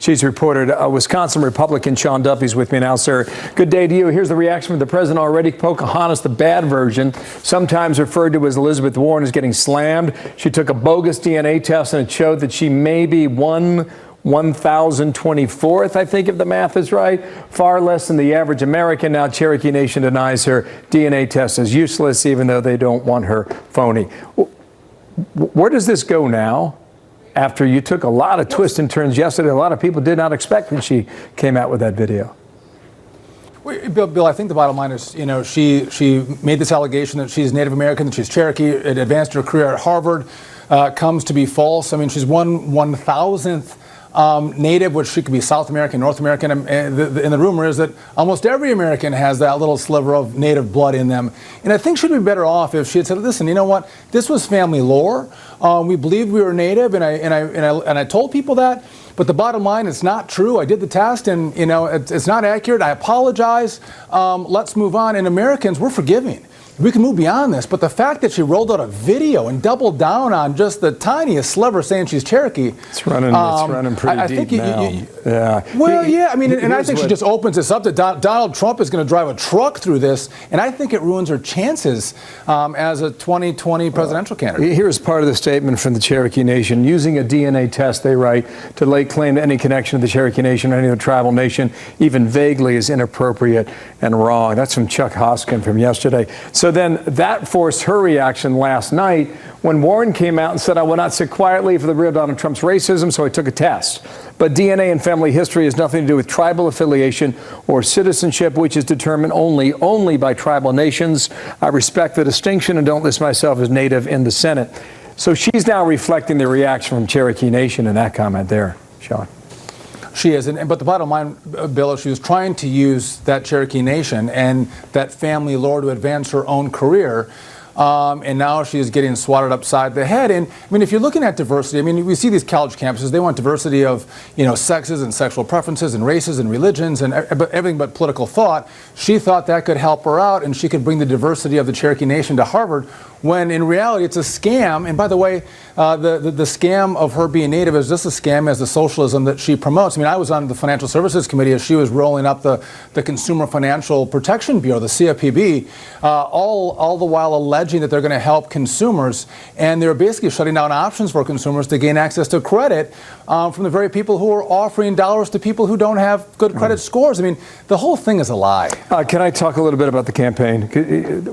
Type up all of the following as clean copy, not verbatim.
She's reported. Wisconsin Republican Sean Duffy's with me now, sir. Good day to you. Here's the reaction from the president already. Pocahontas, the bad version, sometimes referred to as Elizabeth Warren, is getting slammed. She took a bogus DNA test, and it showed that she may be 1,024th, I think, if the math is right, far less than the average American. Now Cherokee Nation denies her DNA test is useless, even though they don't want her phony. Where does this go now? After you took a lot of twists and turns yesterday, a lot of people did not expect when she came out with that video. Bill, I think the bottom line is, she made this allegation that she's Native American, that she's Cherokee, it advanced her career at Harvard, comes to be false. I mean, she's 1,000th Native, which she could be South American, North American, and the rumor is that almost every American has that little sliver of Native blood in them. And I think she'd be better off if she had said, listen, you know what, this was family lore. We believed we were Native, and I told people that. But the bottom line, it's not true. I did the test, and it's not accurate. I apologize. Let's move on. And Americans, we're forgiving. We can move beyond this, but the fact that she rolled out a video and doubled down on just the tiniest sliver saying she's Cherokee. It's running pretty deep now. Yeah. Well, yeah, I mean, and I think she just opens this up that Donald Trump is going to drive a truck through this, and I think it ruins her chances as a 2020 presidential candidate. Here's part of the statement from the Cherokee Nation. Using a DNA test, they write, to lay claim to any connection to the Cherokee Nation or any other tribal nation, even vaguely, is inappropriate and wrong. That's from Chuck Hoskin from yesterday. So then that forced her reaction last night when Warren came out and said, I will not sit quietly for the real Donald Trump's racism, so I took a test. But DNA and family history has nothing to do with tribal affiliation or citizenship, which is determined only by tribal nations. I respect the distinction and don't list myself as Native in the Senate. So she's now reflecting the reaction from Cherokee Nation in that comment there, Sean. She is, but the bottom line, Bill, is she was trying to use that Cherokee Nation and that family lore to advance her own career. And now she is getting swatted upside the head. And I mean, if you're looking at diversity, I mean, we see these college campuses, they want diversity of, sexes and sexual preferences and races and religions and everything but political thought. She thought that could help her out and she could bring the diversity of the Cherokee Nation to Harvard, when in reality it's a scam. And by the way, the scam of her being Native is just a scam as the socialism that she promotes. I mean, I was on the Financial Services Committee as she was rolling up the Consumer Financial Protection Bureau, the CFPB, all the while alleging that they're going to help consumers, and they're basically shutting down options for consumers to gain access to credit from the very people who are offering dollars to people who don't have good credit scores. I mean, the whole thing is a lie. Can I talk a little bit about the campaign?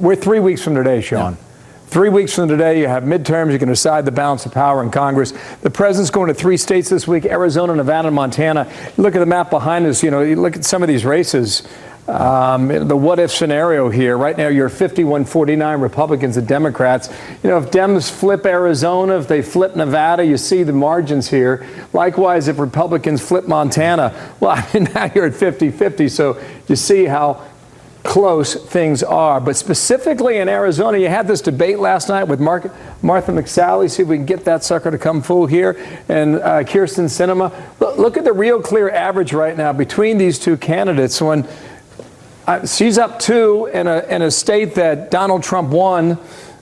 We're 3 weeks from today, Sean. Yeah. 3 weeks from today, you have midterms. You can decide the balance of power in Congress. The president's going to 3 states this week: Arizona, Nevada, and Montana. Look at the map behind us. You look at some of these races. The what-if scenario here. Right now, you're 51-49 Republicans and Democrats. If Dems flip Arizona, if they flip Nevada, you see the margins here. Likewise, if Republicans flip Montana, well, I mean, now you're at 50-50. So you see how close things are. But specifically in Arizona, you had this debate last night with Martha McSally. See if we can get that sucker to come full here. And Kirsten Sinema. Look at the real clear average right now between these two candidates. When she's up 2 in a state that Donald Trump won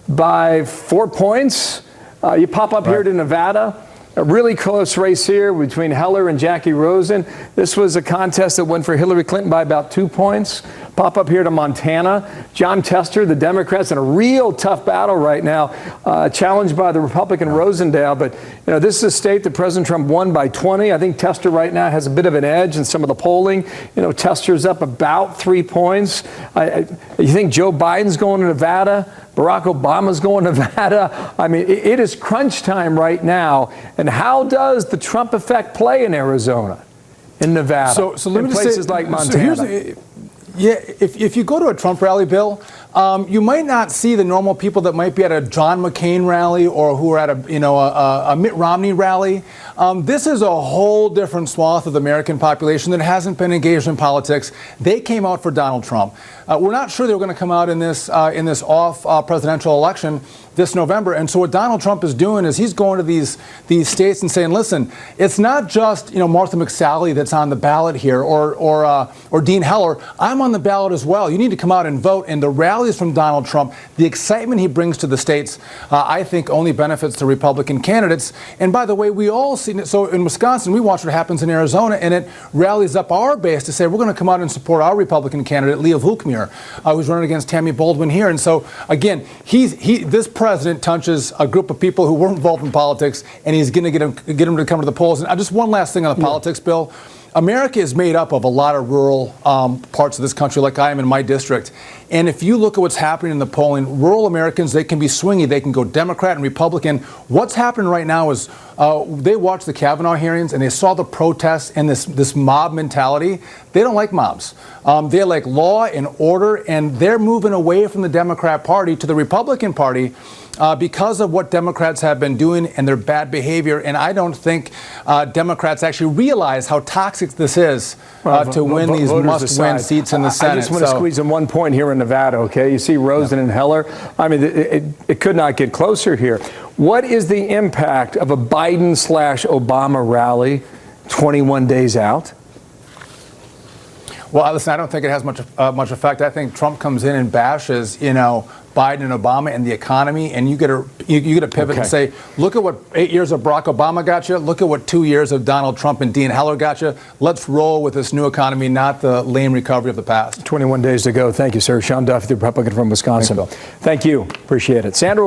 by 4 points. You pop up here to Nevada. A really close race here between Heller and Jackie Rosen. This was a contest that went for Hillary Clinton by about 2 points. Pop up here to Montana. John Tester, the Democrats, in a real tough battle right now, challenged by the Republican Rosendale. But this is a state that President Trump won by 20. I think Tester right now has a bit of an edge in some of the polling. Tester's up about 3 points. You think Joe Biden's going to Nevada? Barack Obama's going to Nevada. I mean, it is crunch time right now. And how does the Trump effect play in Arizona, in Nevada, so let me in places like Montana? If you go to a Trump rally, Bill, you might not see the normal people that might be at a John McCain rally or who are at a Mitt Romney rally. This is a whole different swath of the American population that hasn't been engaged in politics. They came out for Donald Trump. We're not sure they're going to come out in this off presidential election this November. And so what Donald Trump is doing is he's going to these states and saying, listen, it's not just Martha McSally that's on the ballot here or Dean Heller. I'm on the ballot as well. You need to come out and vote. And the rallies from Donald Trump, the excitement he brings to the states, I think only benefits the Republican candidates. And by the way, we all see, so in Wisconsin, we watch what happens in Arizona, and it rallies up our base to say we're going to come out and support our Republican candidate, Leah Vukmir, who's running against Tammy Baldwin here. And so, again, this president touches a group of people who weren't involved in politics, and he's going to get them to come to the polls. And just one last thing on the politics, Bill. America is made up of a lot of rural parts of this country, like I am in my district. And if you look at what's happening in the polling, rural Americans, they can be swingy. They can go Democrat and Republican. What's happening right now is they watched the Kavanaugh hearings and they saw the protests and this mob mentality. They don't like mobs. They like law and order, and they're moving away from the Democrat Party to the Republican Party because of what Democrats have been doing and their bad behavior. And I don't think Democrats actually realize how toxic this is to win these must-win seats in the Senate. I just want to squeeze in one point here in Nevada, okay? You see Rosen and Heller. I mean, it could not get closer here. What is the impact of a Biden/Obama rally 21 days out? Well, listen, I don't think it has much effect. I think Trump comes in and bashes, Biden and Obama and the economy, and you get to pivot and say, look at what 8 years of Barack Obama got you. Look at what 2 years of Donald Trump and Dean Heller got you. Let's roll with this new economy, not the lame recovery of the past. 21 days to go. Thank you, sir. Sean Duffy, the Republican from Wisconsin. Thanks, Bill. Thank you. Appreciate it. Sandra.